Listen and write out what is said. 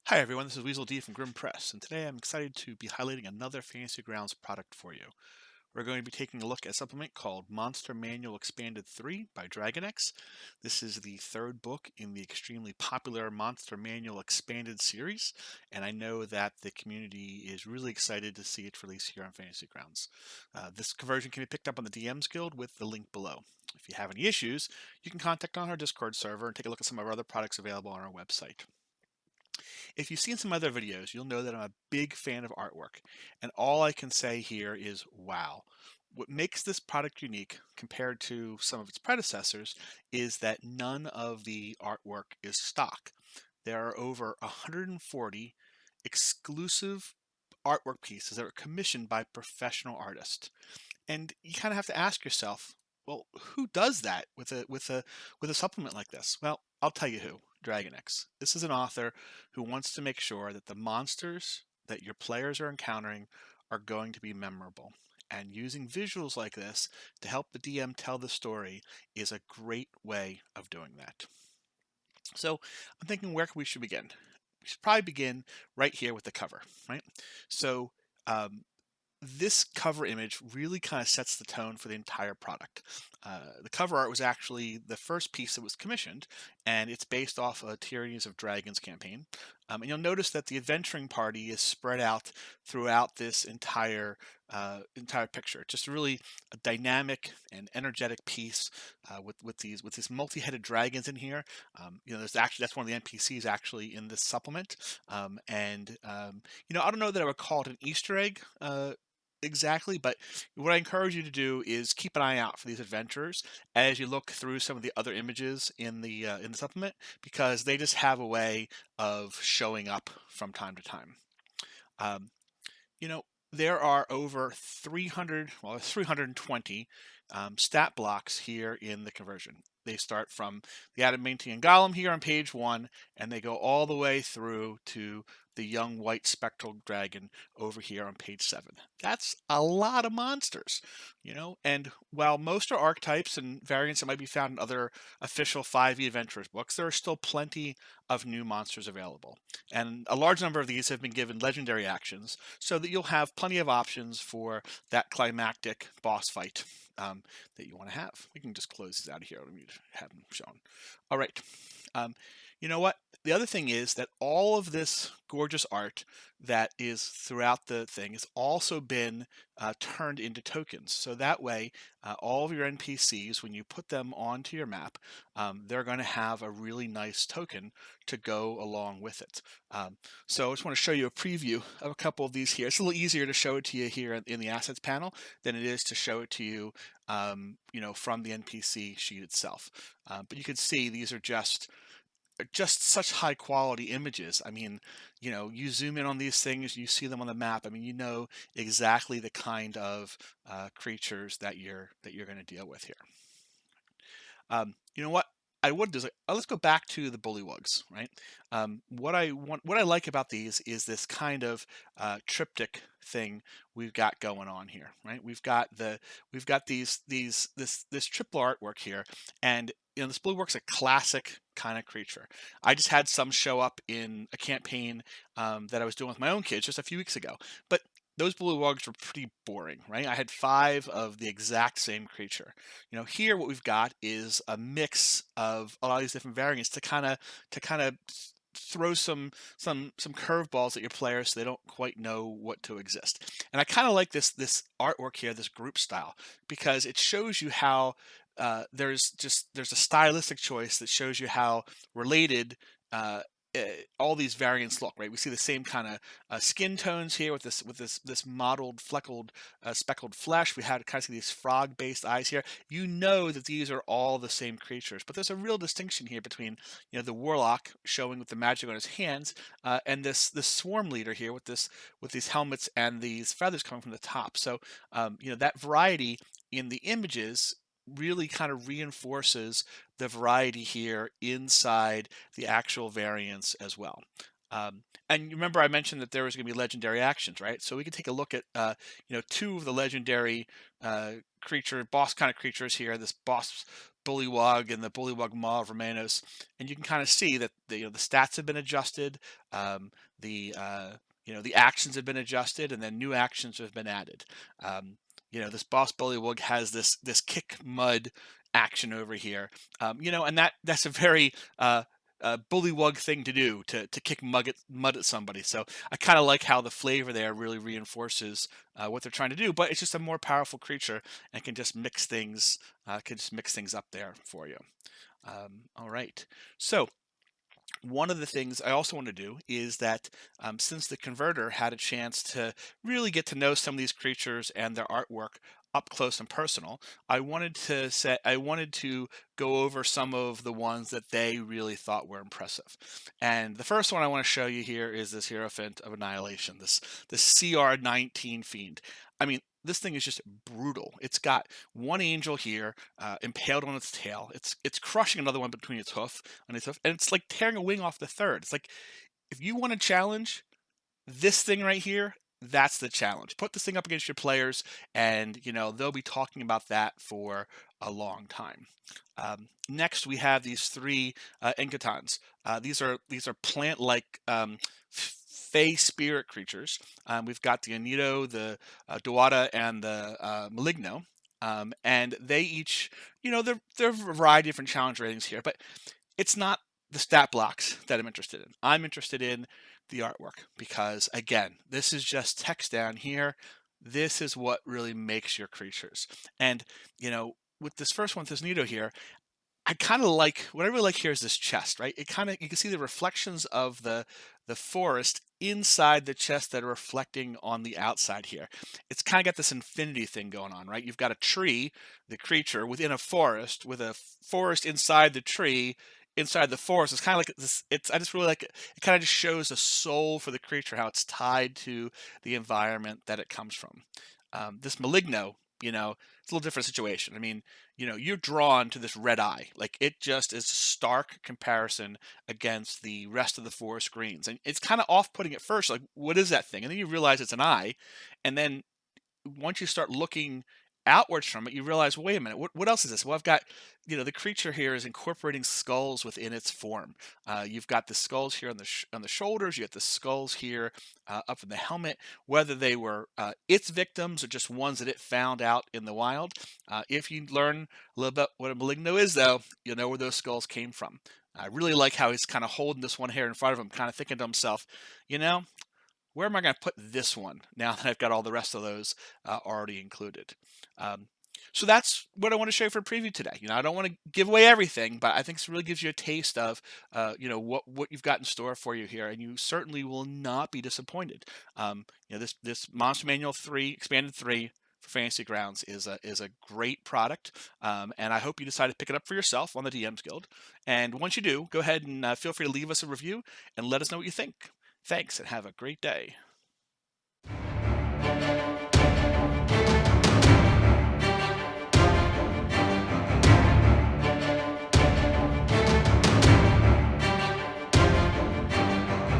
Hi everyone, this is Weasel D from Grim Press, and today I'm excited to be highlighting another Fantasy Grounds product for you. We're going to be taking a look at a supplement called Monster Manual Expanded 3 by DragonX. This is the third book in the extremely popular Monster Manual Expanded series, and I know that the community is really excited to see its release here on Fantasy Grounds. This conversion can be picked up on the DM's Guild with the link below. If you have any issues, you can contact on our Discord server and take a look at some of our other products available on our website. If you've seen some other videos, you'll know that I'm a big fan of artwork, and all I can say here is wow. What makes this product unique compared to some of its predecessors is that none of the artwork is stock. There are over 140 exclusive artwork pieces that are commissioned by professional artists. And you kind of have to ask yourself, well, who does that with a supplement like this? Well, I'll tell you who. DragonX. This is an author who wants to make sure that the monsters that your players are encountering are going to be memorable. And using visuals like this to help the DM tell the story is a great way of doing that. So I'm thinking where we should begin. We should probably begin right here with the cover, right? So um, this cover image really kind of sets the tone for the entire product. The cover art was actually the first piece that was commissioned, and it's based off a Tyrannies of Dragons campaign. And you'll notice that the adventuring party is spread out throughout this entire picture. Just really a dynamic and energetic piece with these multi-headed dragons in here. There's actually that's one of the NPCs actually in this supplement. I don't know that I would call it an Easter egg exactly, but what I encourage you to do is keep an eye out for these adventurers as you look through some of the other images in the supplement, because they just have a way of showing up from time to time. Um, you know, there are over 300, well, 320 stat blocks here in the conversion. They start from the Adamantine Golem here on page 1, and they go all the way through to the young white spectral dragon over here on page 7. That's a lot of monsters. And while most are archetypes and variants that might be found in other official 5e adventurers books, there are still plenty of new monsters available. And a large number of these have been given legendary actions, so that you'll have plenty of options for that climactic boss fight that you want to have. We can just close these out of here. Let me have them shown. All right. Um, you know what? The other thing is that all of this gorgeous art that is throughout the thing has also been turned into tokens. So that way, all of your NPCs, when you put them onto your map, they're going to have a really nice token to go along with it. So I just want to show you a preview of a couple of these here. It's a little easier to show it to you here in the assets panel than it is to show it to you, from the NPC sheet itself. But you can see these are just such high quality images. I mean, you zoom in on these things, you see them on the map. I mean, you know exactly the kind of creatures that you're going to deal with here. You know what? I would just let's go back to the bullywugs, right? What I like about these is this kind of triptych thing we've got going on here, right? We've got this triple artwork here, and this bullywug's a classic kind of creature. I just had some show up in a campaign that I was doing with my own kids just a few weeks ago, but those bullywugs were pretty boring, right? I had 5 of the exact same creature. Here what we've got is a mix of a lot of these different variants to kind of throw some curveballs at your players so they don't quite know what to exist. And I kind of like this artwork here, this group style, because it shows you how there's a stylistic choice that shows you how related uh, all these variants look, right? We see the same kind of skin tones here with this mottled, fleckled, speckled flesh. We have kind of see these frog-based eyes here. You know that these are all the same creatures, but there's a real distinction here between the warlock showing with the magic on his hands, and this swarm leader here with these helmets and these feathers coming from the top. So that variety in the images really kind of reinforces the variety here inside the actual variants as well. And you remember I mentioned that there was going to be legendary actions, right? So we can take a look at, two of the legendary creature, boss kind of creatures here. This boss bullywug and the bullywug maw of Romanos, and you can kind of see that the stats have been adjusted, um, the actions have been adjusted, and then new actions have been added. Um, this boss bullywug has this kick mud action over here, and that's a very bullywug thing to do, to kick mud at somebody. So I kind of like how the flavor there really reinforces what they're trying to do, but it's just a more powerful creature and can just mix things up there for you. All right. So one of the things I also want to do is that, since the converter had a chance to really get to know some of these creatures and their artwork up close and personal, I wanted to go over some of the ones that they really thought were impressive. And the first one I want to show you here is this Hierophant of Annihilation, this CR19 Fiend. I mean, this thing is just brutal. It's got one angel here, impaled on its tail. It's crushing another one between its hoof, and it's like tearing a wing off the third. It's like, if you want to challenge this thing right here, that's the challenge. Put this thing up against your players, and they'll be talking about that for a long time. Next, we have these three Enkatons. These are plant-like, fey spirit creatures. We've got the Anito, the Dawada, and the Maligno. And they each, there are a variety of different challenge ratings here, but it's not the stat blocks that I'm interested in. I'm interested in the artwork because, again, this is just text down here. This is what really makes your creatures. And, with this first one, this Nito here, what I really like here is this chest, right? You can see the reflections of the forest inside the chest that are reflecting on the outside here. It's kind of got this infinity thing going on, right? You've got a tree, the creature, within a forest, with a forest inside the tree, inside the forest. It's kind of like this. I just really like it. It kind of just shows a soul for the creature, how it's tied to the environment that it comes from. This Maligno, it's a little different situation. I mean, you're drawn to this red eye. Like, it just is stark comparison against the rest of the forest greens. And it's kind of off-putting at first, like, what is that thing? And then you realize it's an eye. And then once you start looking outwards from it, you realize, wait a minute, what else is this? Well, I've got, the creature here is incorporating skulls within its form. You've got the skulls here on the shoulders. You got the skulls here up in the helmet. Whether they were its victims or just ones that it found out in the wild. If you learn a little bit what a Maligno is, though, you'll know where those skulls came from. I really like how he's kind of holding this one here in front of him, kind of thinking to himself, where am I going to put this one now that I've got all the rest of those already included? So that's what I want to show you for a preview today. I don't want to give away everything, but I think this really gives you a taste of, what you've got in store for you here, and you certainly will not be disappointed. This Monster Manual 3, Expanded 3 for Fantasy Grounds is a great product, and I hope you decide to pick it up for yourself on the DMs Guild. And once you do, go ahead and feel free to leave us a review and let us know what you think. Thanks, and have a great day.